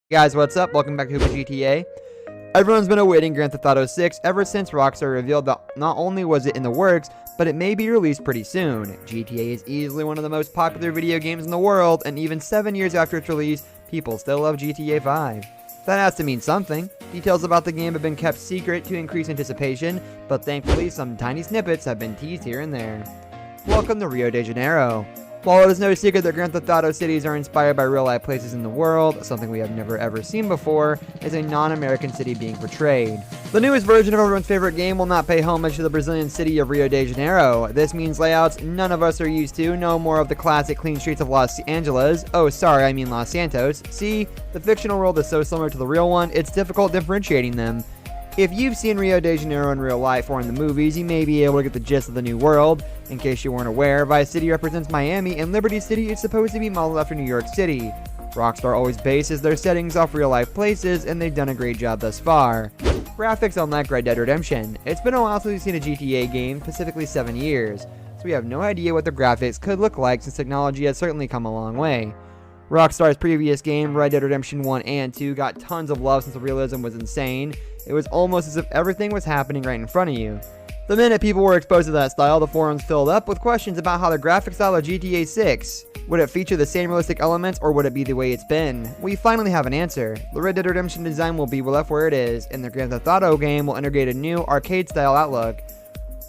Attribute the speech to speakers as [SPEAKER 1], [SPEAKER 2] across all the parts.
[SPEAKER 1] Guys, what's up? Welcome back to Hoopla GTA. Everyone's been awaiting Grand Theft Auto 6 ever since Rockstar revealed that not only was it in the works, but it may be released pretty soon. GTA is easily one of the most popular video games in the world, and even 7 years after its release, people still love GTA 5. That has to mean something. Details about the game have been kept secret to increase anticipation, but thankfully some tiny snippets have been teased here and there. Welcome to Rio de Janeiro. While it is no secret that Grand Theft Auto cities are inspired by real-life places in the world, something we have never ever seen before is a non-American city being portrayed. The newest version of everyone's favorite game will not pay homage to the Brazilian city of Rio de Janeiro. This means layouts none of us are used to, no more of the classic clean streets of Los Angeles. Oh, sorry, I mean Los Santos. See, the fictional world is so similar to the real one, it's difficult differentiating them. If you've seen Rio de Janeiro in real life or in the movies, you may be able to get the gist of the new world. In case you weren't aware, Vice City represents Miami, and Liberty City is supposed to be modeled after New York City. Rockstar always bases their settings off real-life places, and they've done a great job thus far. Graphics unlike Red Dead Redemption. It's been a while since we've seen a GTA game, specifically 7 years, so we have no idea what the graphics could look like since technology has certainly come a long way. Rockstar's previous game, Red Dead Redemption 1 and 2, got tons of love since the realism was insane. It was almost as if everything was happening right in front of you. The minute people were exposed to that style, the forums filled up with questions about how the graphic style of GTA 6. Would it feature the same realistic elements, or would it be the way it's been? We finally have an answer. The Red Dead Redemption design will be left where it is, and the Grand Theft Auto game will integrate a new arcade-style outlook.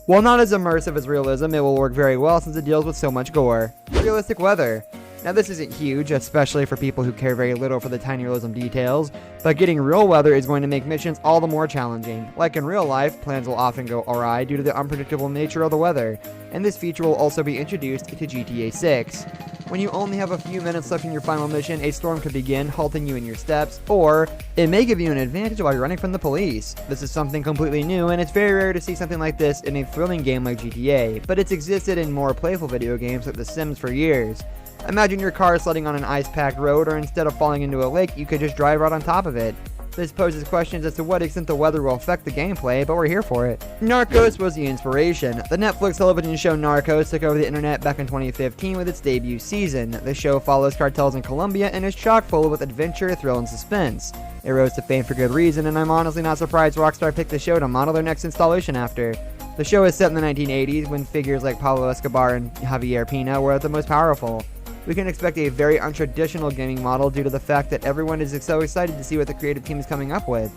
[SPEAKER 1] While not as immersive as realism, it will work very well since it deals with so much gore. Realistic weather. Now this isn't huge, especially for people who care very little for the tiny realism details, but getting real weather is going to make missions all the more challenging. Like in real life, plans will often go awry due to the unpredictable nature of the weather, and this feature will also be introduced to GTA 6. When you only have a few minutes left in your final mission, a storm could begin, halting you in your steps, or it may give you an advantage while you're running from the police. This is something completely new, and it's very rare to see something like this in a thrilling game like GTA, but it's existed in more playful video games like The Sims for years. Imagine your car sledding on an ice-packed road, or instead of falling into a lake, you could just drive right on top of it. This poses questions as to what extent the weather will affect the gameplay, but we're here for it. Narcos was the inspiration. The Netflix television show Narcos took over the internet back in 2015 with its debut season. The show follows cartels in Colombia and is chock full with adventure, thrill, and suspense. It rose to fame for good reason, and I'm honestly not surprised Rockstar picked the show to model their next installation after. The show is set in the 1980s when figures like Pablo Escobar and Javier Pina were at the most powerful. We can expect a very untraditional gaming model due to the fact that everyone is so excited to see what the creative team is coming up with.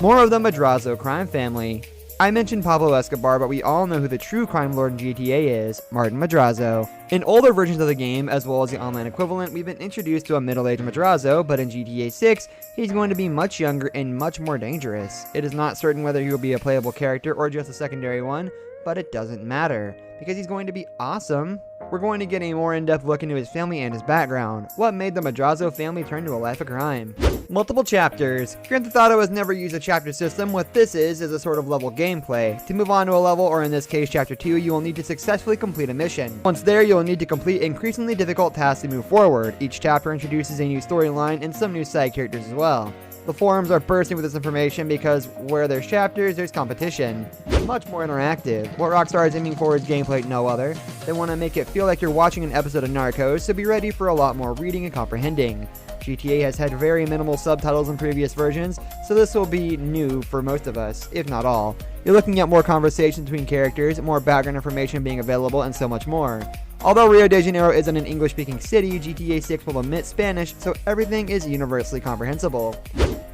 [SPEAKER 1] More of the Madrazo crime family. I mentioned Pablo Escobar, but we all know who the true crime lord in GTA is, Martin Madrazo. In older versions of the game, as well as the online equivalent, we've been introduced to a middle-aged Madrazo, but in GTA 6, he's going to be much younger and much more dangerous. It is not certain whether he will be a playable character or just a secondary one, but it doesn't matter, because he's going to be awesome. We're going to get a more in-depth look into his family and his background. What made the Madrazo family turn to a life of crime? Multiple chapters. Grand Theft Auto has never used a chapter system. What this is a sort of level gameplay. To move on to a level, or in this case chapter 2, you will need to successfully complete a mission. Once there, you'll need to complete increasingly difficult tasks to move forward. Each chapter introduces a new storyline and some new side characters as well. The forums are bursting with this information because where there's chapters, there's competition. Much more interactive. What Rockstar is aiming for is gameplay like no other. They want to make it feel like you're watching an episode of Narcos, so be ready for a lot more reading and comprehending. GTA has had very minimal subtitles in previous versions, so this will be new for most of us, if not all. You're looking at more conversations between characters, more background information being available, and so much more. Although Rio de Janeiro isn't an English-speaking city, GTA 6 will omit Spanish, so everything is universally comprehensible.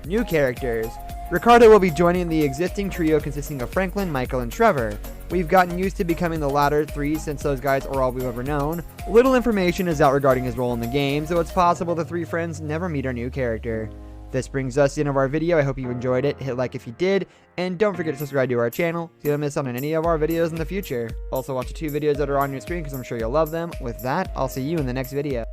[SPEAKER 1] New characters. Ricardo will be joining the existing trio consisting of Franklin, Michael, and Trevor. We've gotten used to becoming the latter three since those guys are all we've ever known. Little information is out regarding his role in the game, so it's possible the three friends never meet our new character. This brings us to the end of our video. I hope you enjoyed it. Hit like if you did, and don't forget to subscribe to our channel so you don't miss out on any of our videos in the future. Also watch the 2 videos that are on your screen because I'm sure you'll love them. With that, I'll see you in the next video.